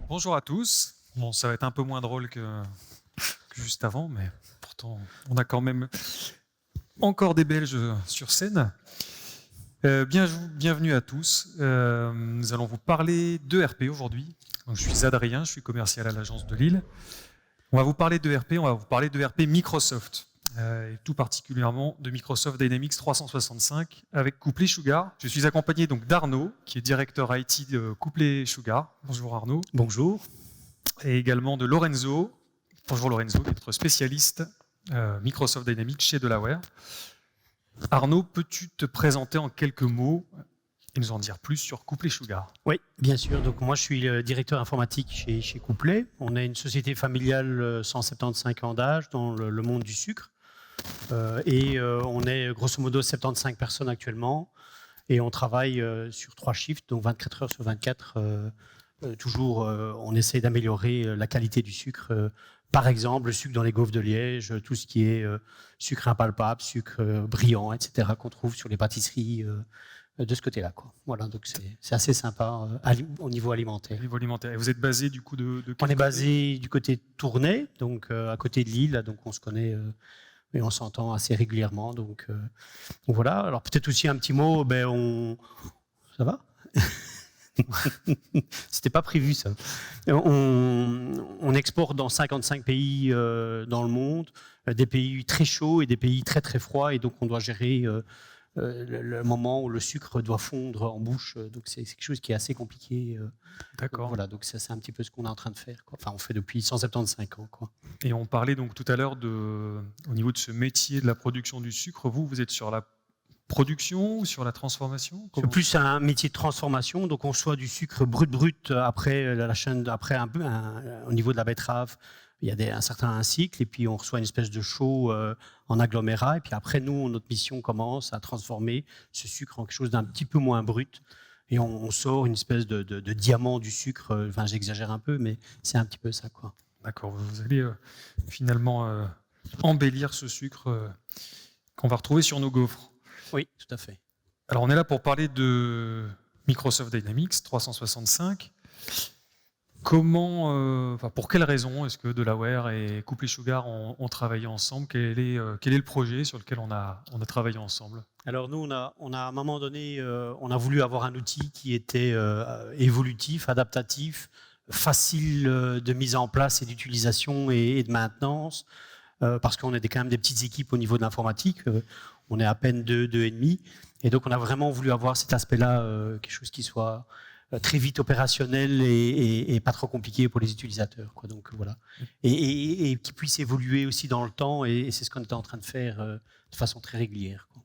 Bonjour à tous. Bon, ça va être un peu moins drôle que juste avant, mais pourtant, on a quand même encore des Belges sur scène. Bienvenue à tous. Nous allons vous parler d'ERP aujourd'hui. Donc, je suis Adrien, je suis commercial à l'agence de Lille. On va vous parler d'ERP, on va vous parler d'ERP Microsoft, et tout particulièrement de Microsoft Dynamics 365 avec Coupley Sugar. Je suis accompagné donc d'Arnaud, qui est directeur IT de Coupley Sugar. Bonjour Arnaud. Bonjour. Et également de Lorenzo. Bonjour Lorenzo, notre spécialiste Microsoft Dynamics chez Delaware. Arnaud, peux-tu te présenter en quelques mots et nous en dire plus sur Coupley Sugar? Oui, bien sûr. Donc moi, je suis le directeur informatique chez Coupley. On est une société familiale, 175 ans d'âge dans le monde du sucre. On est grosso modo 75 personnes actuellement. Et on travaille sur 3 shifts, donc 24 heures sur 24. Toujours, on essaie d'améliorer la qualité du sucre. Par exemple, le sucre dans les gaufres de Liège, tout ce qui est sucre impalpable, sucre brillant, etc., qu'on trouve sur les pâtisseries de ce côté-là, quoi. Voilà, donc c'est assez sympa au niveau alimentaire. Niveau alimentaire. Et vous êtes basé du coup de quel On est côté? basé du côté de Tournai, donc à côté de Lille, donc on se connaît et on s'entend assez régulièrement. Donc voilà. Alors peut-être aussi un petit mot. Ça va? C'était pas prévu ça. On exporte dans 55 pays dans le monde, des pays très chauds et des pays très très froids, et donc on doit gérer le moment où le sucre doit fondre en bouche. Donc c'est quelque chose qui est assez compliqué. D'accord. Voilà, donc ça c'est un petit peu ce qu'on est en train de faire, quoi. Enfin, on fait depuis 175 ans, quoi. Et on parlait donc tout à l'heure au niveau de ce métier de la production du sucre. Vous êtes sur la production ou sur la transformation? C'est plus un métier de transformation, donc on reçoit du sucre brut après la chaîne, après au niveau de la betterave, il y a un certain cycle, et puis on reçoit une espèce de chaux en agglomérat, et puis après nous, notre mission commence à transformer ce sucre en quelque chose d'un petit peu moins brut, et on sort une espèce de diamant du sucre. Enfin, j'exagère un peu, mais c'est un petit peu ça, quoi. D'accord, vous allez finalement embellir ce sucre qu'on va retrouver sur nos gaufres. Oui, tout à fait. Alors on est là pour parler de Microsoft Dynamics 365. Pour quelles raisons est-ce que Delaware et Coupley Sugar ont travaillé ensemble? Quel est le projet sur lequel on a travaillé ensemble? Alors nous, on a à un moment donné, on a voulu avoir un outil qui était évolutif, adaptatif, facile de mise en place et d'utilisation et de maintenance, parce qu'on est quand même des petites équipes au niveau de l'informatique. On est à peine deux et demi, et donc on a vraiment voulu avoir cet aspect-là, quelque chose qui soit très vite opérationnel et pas trop compliqué pour les utilisateurs, quoi. Donc voilà, et qui puisse évoluer aussi dans le temps, et c'est ce qu'on était en train de faire de façon très régulière, quoi.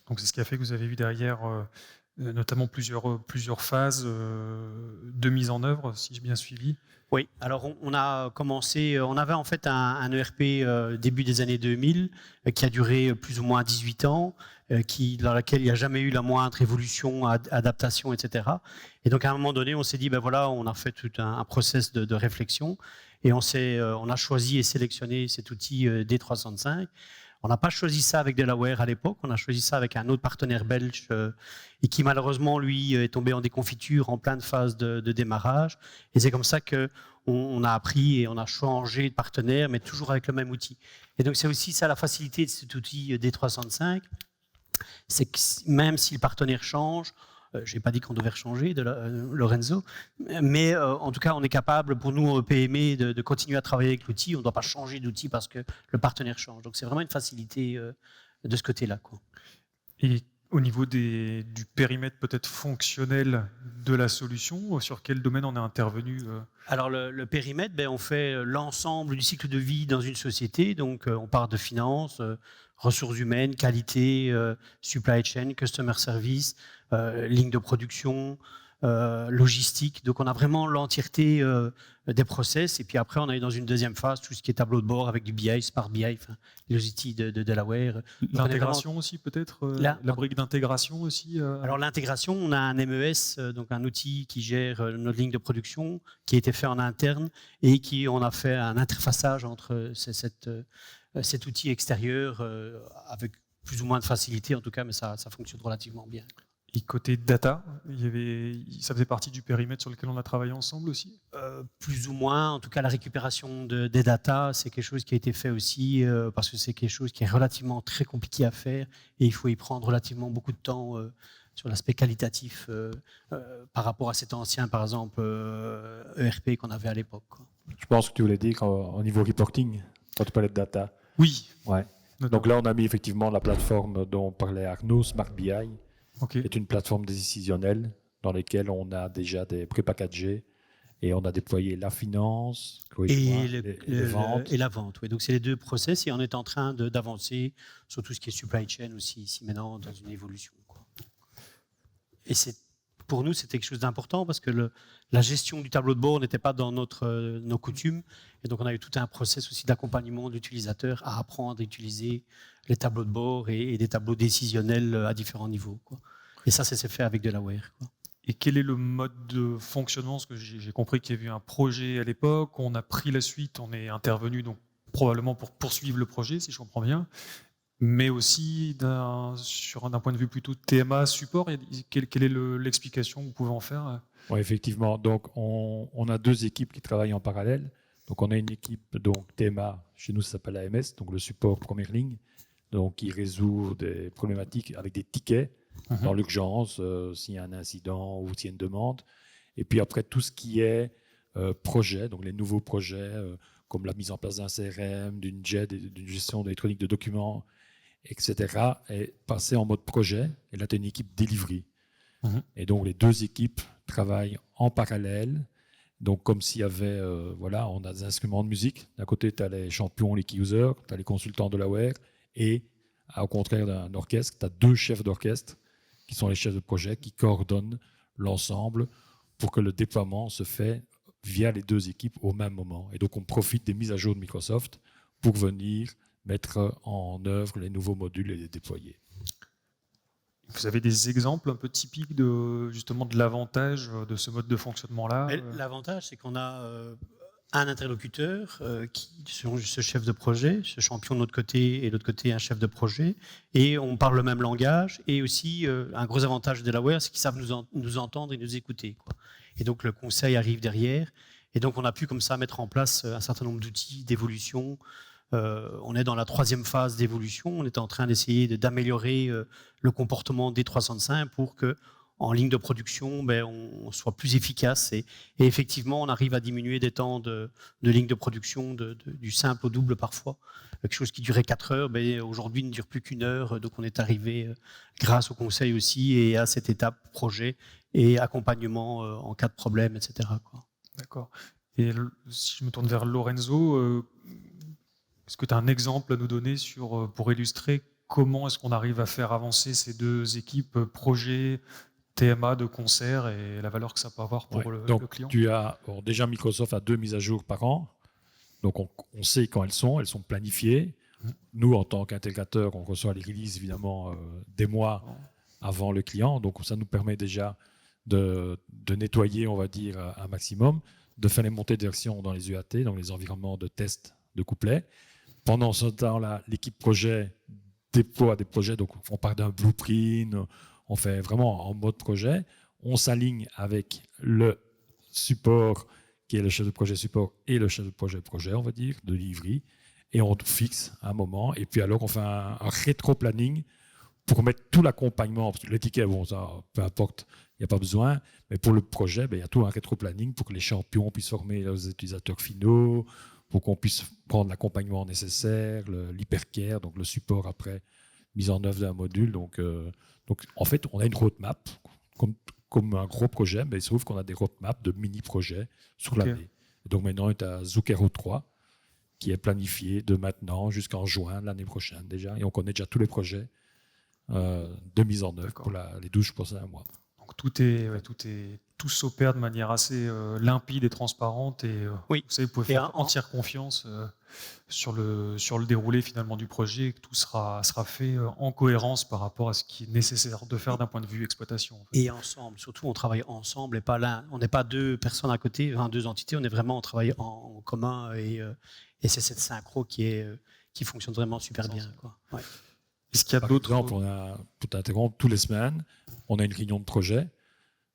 Donc c'est ce qui a fait que vous avez eu derrière notamment plusieurs phases de mise en œuvre, si j'ai bien suivi. Oui, alors on a commencé, on avait en fait un ERP début des années 2000 qui a duré plus ou moins 18 ans, dans laquelle il n'y a jamais eu la moindre évolution, adaptation, etc. Et donc à un moment donné, on s'est dit, ben voilà, on a fait tout un process de réflexion, et on a choisi et sélectionné cet outil D365. On n'a pas choisi ça avec Delaware à l'époque, on a choisi ça avec un autre partenaire belge et qui malheureusement, lui, est tombé en déconfiture en pleine phase de démarrage. Et c'est comme ça qu'on a appris et on a changé de partenaire, mais toujours avec le même outil. Et donc c'est aussi ça la facilité de cet outil D365, c'est que même si le partenaire change, je n'ai pas dit qu'on devait changer, Lorenzo, mais en tout cas, on est capable, pour nous, PME, de continuer à travailler avec l'outil. On ne doit pas changer d'outil parce que le partenaire change. Donc, c'est vraiment une facilité de ce côté-là, quoi. Et au niveau du périmètre peut-être fonctionnel de la solution, sur quel domaine on est intervenu? Alors, le périmètre, on fait l'ensemble du cycle de vie dans une société. Donc, on part de finance, ressources humaines, qualité, supply chain, customer service, ligne de production, logistique. Donc on a vraiment l'entièreté des process, et puis après on est dans une deuxième phase, tout ce qui est tableau de bord avec du BI, Smart BI, enfin, les outils de Delaware. L'intégration aussi peut-être, la brique d'intégration aussi. Alors l'intégration, on a un MES, donc un outil qui gère notre ligne de production, qui a été fait en interne, et on a fait un interfaçage entre cet outil extérieur avec plus ou moins de facilité en tout cas, mais ça fonctionne relativement bien. Et côté data, ça faisait partie du périmètre sur lequel on a travaillé ensemble aussi? Plus ou moins, en tout cas la récupération des datas, c'est quelque chose qui a été fait aussi parce que c'est quelque chose qui est relativement très compliqué à faire et il faut y prendre relativement beaucoup de temps sur l'aspect qualitatif par rapport à cet ancien, par exemple, ERP qu'on avait à l'époque. Je pense que tu voulais dire au niveau reporting, quand tu parlais de data. Oui. Ouais. Donc là, on a mis effectivement la plateforme dont parlait Arnaud, Smart BI, qui est une plateforme décisionnelle dans laquelle on a déjà des prépackagés et on a déployé la finance les ventes. Et la vente. Oui. Donc c'est les deux process et on est en train d'avancer sur tout ce qui est supply chain aussi ici maintenant dans une évolution. Et pour nous, c'était quelque chose d'important parce que la gestion du tableau de bord n'était pas dans nos coutumes. Et donc, on a eu tout un process aussi d'accompagnement d'utilisateurs à apprendre à utiliser les tableaux de bord et des tableaux décisionnels à différents niveaux. Et ça s'est fait avec Delaware. Et quel est le mode de fonctionnement? Parce que j'ai compris qu'il y avait eu un projet à l'époque, on a pris la suite, on est intervenu donc probablement pour poursuivre le projet, si je comprends bien. Mais aussi d'un point de vue plutôt TMA support, quelle est l'explication que vous pouvez en faire? Oui, effectivement. Donc, on a deux équipes qui travaillent en parallèle. Donc, on a une équipe TMA, chez nous ça s'appelle AMS, donc le support première ligne, donc qui résout des problématiques avec des tickets dans l'urgence, s'il y a un incident ou s'il y a une demande. Et puis après, tout ce qui est projet, donc les nouveaux projets, comme la mise en place d'un CRM, d'une JED, d'une gestion électronique de documents, etc., est passé en mode projet. Et là, tu as une équipe delivery. Et donc, les deux équipes travaillent en parallèle. Donc, comme s'il y avait, on a des instruments de musique. D'un côté, tu as les champions, les key users, tu as les consultants de Delaware. Et au contraire d'un orchestre, tu as deux chefs d'orchestre qui sont les chefs de projet qui coordonnent l'ensemble pour que le déploiement se fait via les deux équipes au même moment. Et donc, on profite des mises à jour de Microsoft pour venir mettre en œuvre les nouveaux modules et les déployer. Vous avez des exemples un peu typiques de l'avantage de ce mode de fonctionnement-là? L'avantage, c'est qu'on a un interlocuteur ce chef de projet, ce champion de notre côté et de l'autre côté un chef de projet, et on parle le même langage. Et aussi, un gros avantage de Delaware, c'est qu'ils savent nous entendre et nous écouter. Et donc, le conseil arrive derrière. Et donc, on a pu comme ça mettre en place un certain nombre d'outils d'évolution. On est dans la 3e phase d'évolution. On est en train d'essayer d'améliorer le comportement des 365 pour que, en ligne de production, on soit plus efficace. Et effectivement, on arrive à diminuer des temps de ligne de production du simple au double parfois. Quelque chose qui durait 4 heures, aujourd'hui ne dure plus qu'1 heure. Donc on est arrivé, grâce au conseil aussi, et à cette étape projet et accompagnement en cas de problème, etc. D'accord. Et si je me tourne vers Lorenzo, est-ce que tu as un exemple à nous donner pour illustrer comment est-ce qu'on arrive à faire avancer ces deux équipes, projet, TMA de concert et la valeur que ça peut avoir pour le client? Déjà, Microsoft a 2 mises à jour par an. Donc, on sait quand elles sont planifiées. Nous, en tant qu'intégrateur, on reçoit les releases, évidemment, des mois avant le client. Donc, ça nous permet déjà de nettoyer, on va dire, un maximum, de faire les montées de version dans les UAT, dans les environnements de test de couplet. Pendant ce temps-là, l'équipe projet déploie des projets. Donc, on part d'un blueprint, on fait vraiment en mode projet. On s'aligne avec le support, qui est le chef de projet support, et le chef de projet, on va dire, de delivery. Et on fixe un moment. Et puis alors, on fait un rétro-planning pour mettre tout l'accompagnement. Les tickets, ça, peu importe, il n'y a pas besoin. Mais pour le projet, il y a tout un rétro-planning pour que les champions puissent former leurs utilisateurs finaux, pour qu'on puisse prendre l'accompagnement nécessaire, l'hypercare, donc le support après mise en œuvre d'un module. Donc, en fait, on a une roadmap comme un gros projet, mais il se trouve qu'on a des roadmaps de mini-projets sur l'année. Donc maintenant, on est à Zucchero 3, qui est planifié de maintenant jusqu'en juin de l'année prochaine déjà. Et on connaît déjà tous les projets de mise en œuvre pour les 12 prochains mois. Donc tout s'opère de manière assez limpide et transparente et oui. Vous savez, vous pouvez faire entière confiance sur le déroulé finalement du projet, que tout sera fait en cohérence par rapport à ce qui est nécessaire de faire d'un point de vue exploitation. En fait. Et ensemble, surtout on travaille ensemble et pas l'un. On n'est pas deux personnes à côté, deux entités, on travaille en commun et c'est cette synchro qui fonctionne vraiment super bien. Est-ce qu'il y a Par d'autres exemple, pour t'interrompre, tous les semaines, on a une réunion de projet,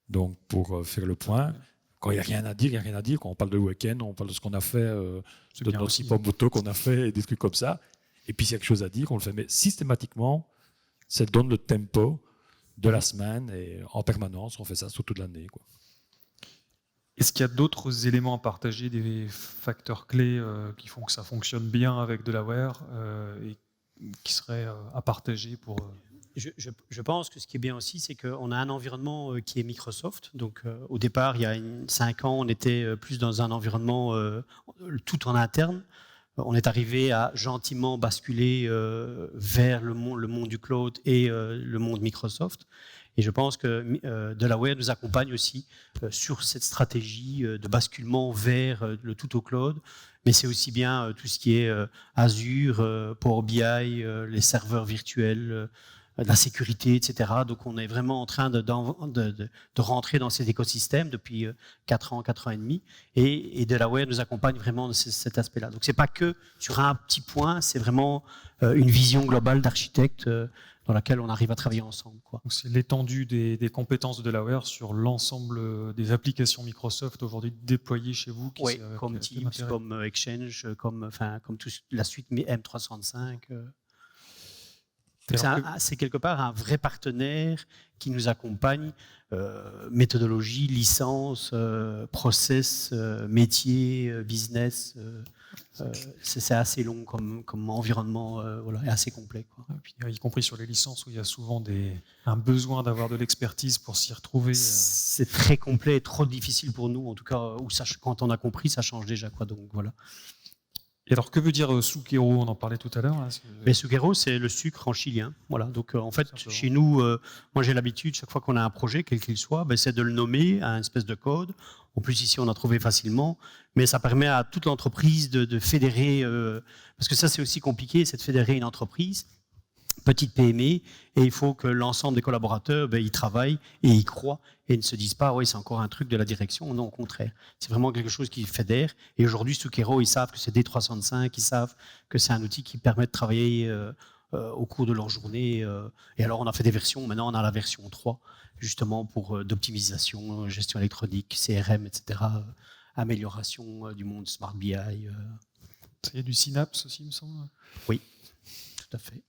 donc pour faire le point. Quand il n'y a rien à dire, il n'y a rien à dire. Quand on parle de week-end, on parle de ce qu'on a fait, de notre type moto qu'on a fait, et des trucs comme ça. Et puis s'il y a quelque chose à dire, on le fait. Mais systématiquement, ça donne le tempo de la semaine et en permanence, on fait ça sur toute l'année, quoi. Est-ce qu'il y a d'autres éléments à partager, des facteurs clés qui font que ça fonctionne bien avec Delaware et qui seraient à partager pour... Je pense que ce qui est bien aussi, c'est qu'on a un environnement qui est Microsoft. Donc, au départ, il y a 5 ans, on était plus dans un environnement tout en interne. On est arrivé à gentiment basculer vers le monde du cloud et le monde Microsoft. Et je pense que Delaware nous accompagne aussi sur cette stratégie de basculement vers le tout au cloud. Mais c'est aussi bien tout ce qui est Azure, Power BI, les serveurs virtuels, la sécurité, etc. Donc on est vraiment en train de rentrer dans cet écosystème depuis 4 ans et demi. Et Delaware nous accompagne vraiment de cet aspect-là. Donc c'est pas que sur un petit point, c'est vraiment une vision globale d'architecte dans laquelle on arrive à travailler ensemble, quoi. Donc c'est l'étendue des compétences de Delaware sur l'ensemble des applications Microsoft aujourd'hui déployées chez vous. Oui, comme Teams, comme Exchange, comme toute la suite M365. C'est quelque part un vrai partenaire qui nous accompagne, méthodologie, licence, process, métier, business. C'est assez long comme environnement, et assez complet, quoi. Et puis, y compris sur les licences où il y a souvent un besoin d'avoir de l'expertise pour s'y retrouver. C'est très complet et trop difficile pour nous, en tout cas, quand on a compris, ça change déjà, quoi. Donc voilà. Et alors, que veut dire Sukero? On en parlait tout à l'heure. Mais Sukero, c'est le sucre en chilien. Voilà. Donc, en fait, chez nous, moi, j'ai l'habitude, chaque fois qu'on a un projet, quel qu'il soit, c'est de le nommer à une espèce de code. En plus, ici, on a trouvé facilement. Mais ça permet à toute l'entreprise de fédérer, parce que ça, c'est aussi compliqué, c'est de fédérer une entreprise, petite PME, et il faut que l'ensemble des collaborateurs, ils travaillent et ils croient et ne se disent pas, oui, c'est encore un truc de la direction. Non, au contraire. C'est vraiment quelque chose qui fédère. Et aujourd'hui, Sukero, ils savent que c'est D365, ils savent que c'est un outil qui permet de travailler au cours de leur journée. Et alors, on a fait des versions. Maintenant, on a la version 3, justement, pour d'optimisation, gestion électronique, CRM, etc., amélioration du monde Smart BI. Il y a du Synapse aussi, il me semble. Oui, tout à fait.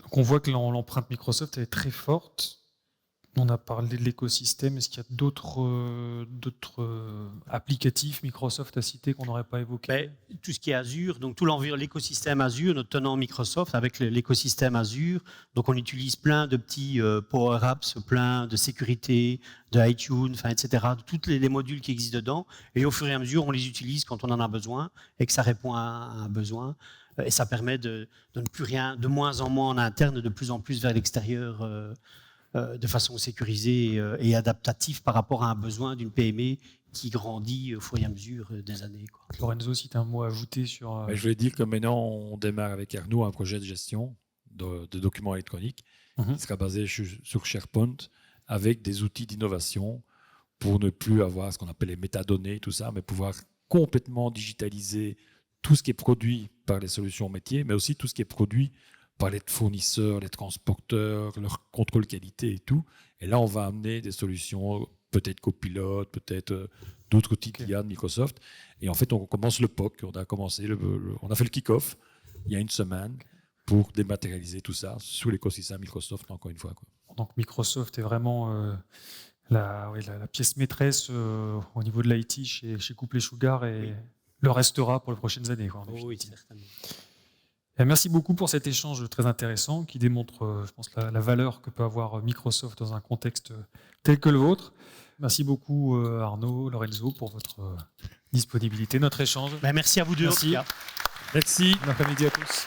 Donc on voit que l'empreinte Microsoft est très forte. On a parlé de l'écosystème. Est-ce qu'il y a d'autres applicatifs Microsoft à citer qu'on n'aurait pas évoqués? Tout ce qui est Azure, donc tout l'écosystème Azure, notre tenant Microsoft avec l'écosystème Azure. Donc on utilise plein de petits Power Apps, plein de sécurité, de iTunes, etc. Tous les modules qui existent dedans. Et au fur et à mesure, on les utilise quand on en a besoin et que ça répond à un besoin. Et ça permet de ne plus rien, de moins en moins en interne, de plus en plus vers l'extérieur, de façon sécurisée et adaptative par rapport à un besoin d'une PME qui grandit au fur et à mesure des années, quoi. Lorenzo, si tu as un mot à ajouter sur... Je voulais dire que maintenant, on démarre avec Arnaud un projet de gestion de documents électroniques qui sera basé sur SharePoint avec des outils d'innovation pour ne plus avoir ce qu'on appelle les métadonnées, tout ça, mais pouvoir complètement digitaliser tout ce qui est produit par les solutions métiers, mais aussi tout ce qui est produit par les fournisseurs, les transporteurs, leur contrôle qualité et tout. Et là, on va amener des solutions, peut-être Copilot, peut-être d'autres outils qu'il y a de Microsoft. Et en fait, on commence le POC. On a fait le kick-off il y a une semaine pour dématérialiser tout ça sous l'écosystème Microsoft, encore une fois, quoi. Donc Microsoft est vraiment la pièce maîtresse au niveau de l'IT chez Couple et Sugar et le restera pour les prochaines années, quoi. Oui, certainement. Merci beaucoup pour cet échange très intéressant qui démontre, je pense, la valeur que peut avoir Microsoft dans un contexte tel que le vôtre. Merci beaucoup Arnaud, Lorenzo pour votre disponibilité, notre échange. Merci à vous deux. Merci. Merci. Bon après-midi à tous.